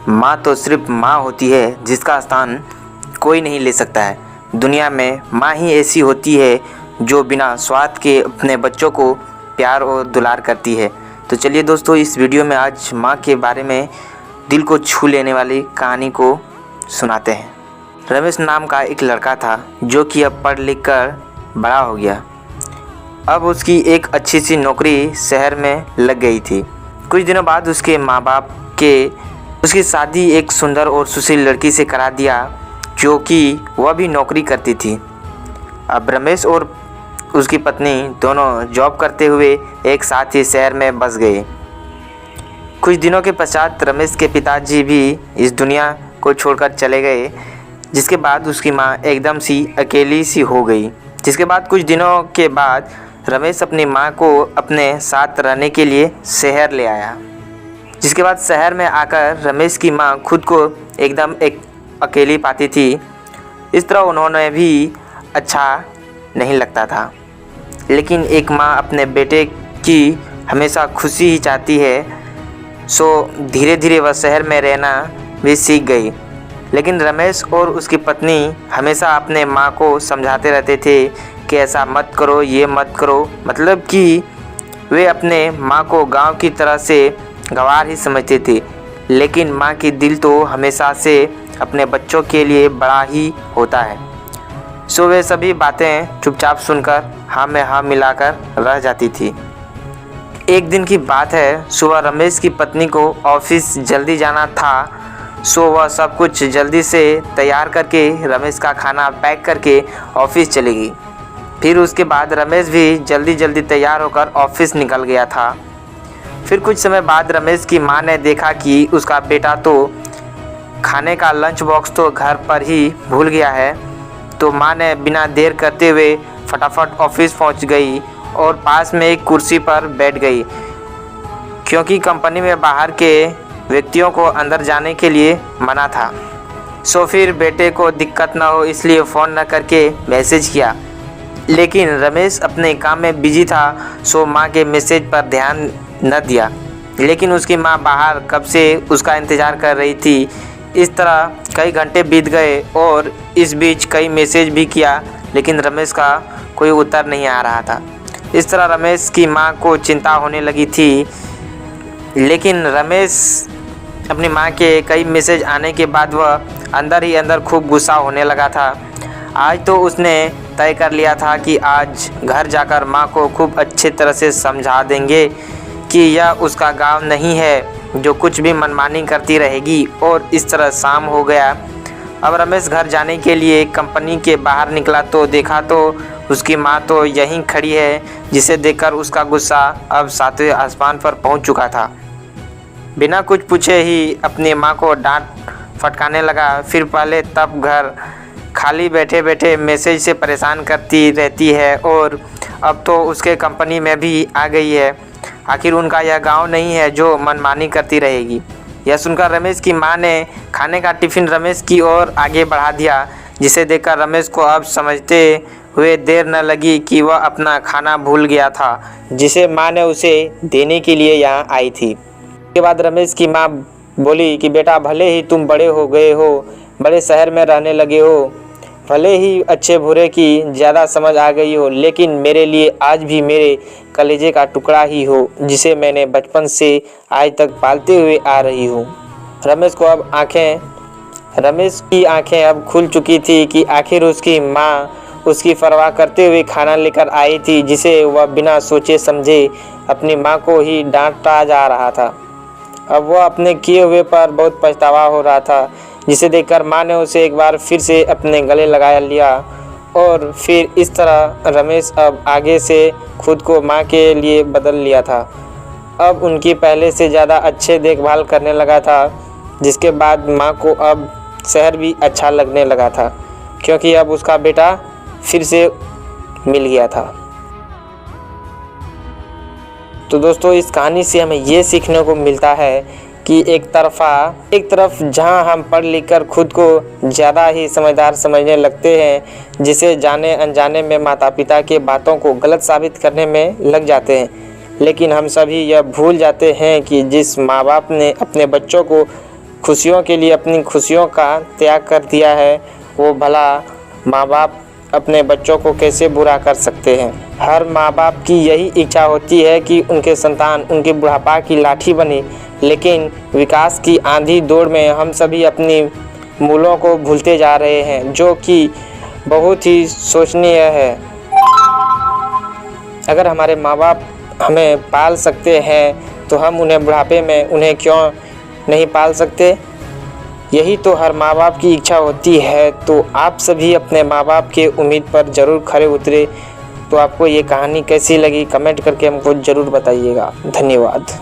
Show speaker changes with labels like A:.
A: माँ तो सिर्फ माँ होती है जिसका स्थान कोई नहीं ले सकता है। दुनिया में माँ ही ऐसी होती है जो बिना स्वार्थ के अपने बच्चों को प्यार और दुलार करती है। तो चलिए दोस्तों, इस वीडियो में आज माँ के बारे में दिल को छू लेने वाली कहानी को सुनाते हैं। रमेश नाम का एक लड़का था जो कि अब पढ़ लिख कर बड़ा हो गया। अब उसकी एक अच्छी सी नौकरी शहर में लग गई थी। कुछ दिनों बाद उसके माँ बाप के उसकी शादी एक सुंदर और सुशील लड़की से करा दिया जो कि वह भी नौकरी करती थी। अब रमेश और उसकी पत्नी दोनों जॉब करते हुए एक साथ ही शहर में बस गए। कुछ दिनों के पश्चात रमेश के पिताजी भी इस दुनिया को छोड़कर चले गए, जिसके बाद उसकी माँ एकदम सी अकेली सी हो गई। जिसके बाद कुछ दिनों के बाद रमेश अपनी माँ को अपने साथ रहने के लिए शहर ले आया। जिसके बाद शहर में आकर रमेश की माँ खुद को एकदम एक अकेली पाती थी। इस तरह उन्होंने भी अच्छा नहीं लगता था। लेकिन एक माँ अपने बेटे की हमेशा खुशी ही चाहती है, सो धीरे धीरे वह शहर में रहना भी सीख गई। लेकिन रमेश और उसकी पत्नी हमेशा अपने माँ को समझाते रहते थे कि ऐसा मत करो, ये मत करो। मतलब कि वे अपने माँ को गांव की तरह से गंवार ही समझते थे, लेकिन माँ की दिल तो हमेशा से अपने बच्चों के लिए बड़ा ही होता है। सो वे सभी बातें चुपचाप सुनकर हाँ में हाँ मिलाकर रह जाती थी। एक दिन की बात है, सुबह रमेश की पत्नी को ऑफिस जल्दी जाना था। सो वह सब कुछ जल्दी से तैयार करके रमेश का खाना पैक करके ऑफिस चली गई। फिर उसके बाद रमेश भी जल्दी जल्दी तैयार होकर ऑफिस निकल गया था। फिर कुछ समय बाद रमेश की माँ ने देखा कि उसका बेटा तो खाने का लंच बॉक्स तो घर पर ही भूल गया है। तो माँ ने बिना देर करते हुए फटाफट ऑफिस पहुंच गई और पास में एक कुर्सी पर बैठ गई, क्योंकि कंपनी में बाहर के व्यक्तियों को अंदर जाने के लिए मना था। सो फिर बेटे को दिक्कत ना हो इसलिए फ़ोन न करके मैसेज किया। लेकिन रमेश अपने काम में बिजी था, सो माँ के मैसेज पर ध्यान न दिया। लेकिन उसकी माँ बाहर कब से उसका इंतज़ार कर रही थी। इस तरह कई घंटे बीत गए और इस बीच कई मैसेज भी किया, लेकिन रमेश का कोई उत्तर नहीं आ रहा था। इस तरह रमेश की माँ को चिंता होने लगी थी। लेकिन रमेश अपनी माँ के कई मैसेज आने के बाद वह अंदर ही अंदर खूब गुस्सा होने लगा था। आज तो उसने तय कर लिया था कि आज घर जाकर माँ को खूब अच्छे तरह से समझा देंगे कि यह उसका गांव नहीं है जो कुछ भी मनमानी करती रहेगी। और इस तरह शाम हो गया। अब रमेश घर जाने के लिए कंपनी के बाहर निकला तो देखा तो उसकी माँ तो यहीं खड़ी है, जिसे देखकर उसका गुस्सा अब सातवें आसमान पर पहुंच चुका था। बिना कुछ पूछे ही अपनी माँ को डांट फटकाने लगा। फिर पहले तब घर खाली बैठे बैठे मैसेज से परेशान करती रहती है और अब तो उसके कंपनी में भी आ गई है। आखिर उनका यह गांव नहीं है जो मनमानी करती रहेगी। यह सुनकर रमेश की मां ने खाने का टिफ़िन रमेश की ओर आगे बढ़ा दिया, जिसे देखकर रमेश को अब समझते हुए देर न लगी कि वह अपना खाना भूल गया था, जिसे मां ने उसे देने के लिए यहाँ आई थी। उसके बाद रमेश की मां बोली कि बेटा, भले ही तुम बड़े हो गए हो, बड़े शहर में रहने लगे हो, भले ही अच्छे बुरे की ज़्यादा समझ आ गई हो, लेकिन मेरे लिए आज भी मेरे कलेजे का टुकड़ा ही हो, जिसे मैंने बचपन से आज तक पालते हुए आ रही हूँ। रमेश की आंखें अब खुल चुकी थी कि आखिर उसकी माँ उसकी परवाह करते हुए खाना लेकर आई थी, जिसे वह बिना सोचे समझे अपनी माँ को ही डांटता जा रहा था। अब वह अपने किए हुए पर बहुत पछतावा हो रहा था, जिसे देखकर माँ ने उसे एक बार फिर से अपने गले लगा लिया। और फिर इस तरह रमेश अब आगे से खुद को माँ के लिए बदल लिया था। अब उनकी पहले से ज़्यादा अच्छे देखभाल करने लगा था, जिसके बाद माँ को अब शहर भी अच्छा लगने लगा था, क्योंकि अब उसका बेटा फिर से मिल गया था। तो दोस्तों, इस कहानी से हमें ये सीखने को मिलता है कि एक तरफ जहां हम पढ़ लिख कर खुद को ज़्यादा ही समझदार समझने लगते हैं, जिसे जाने अनजाने में माता पिता के बातों को गलत साबित करने में लग जाते हैं, लेकिन हम सभी यह भूल जाते हैं कि जिस माँ बाप ने अपने बच्चों को खुशियों के लिए अपनी खुशियों का त्याग कर दिया है, वो भला माँ बाप अपने बच्चों को कैसे बुरा कर सकते हैं। हर माँ बाप की यही इच्छा होती है कि उनके संतान उनके बुढ़ापा की लाठी बने, लेकिन विकास की आंधी दौड़ में हम सभी अपनी मूलों को भूलते जा रहे हैं, जो कि बहुत ही शोचनीय है। अगर हमारे माँ बाप हमें पाल सकते हैं तो हम उन्हें बुढ़ापे में उन्हें क्यों नहीं पाल सकते। यही तो हर माँ बाप की इच्छा होती है। तो आप सभी अपने माँ बाप के उम्मीद पर ज़रूर खरे उतरे। तो आपको ये कहानी कैसी लगी कमेंट करके हमको ज़रूर बताइएगा। धन्यवाद।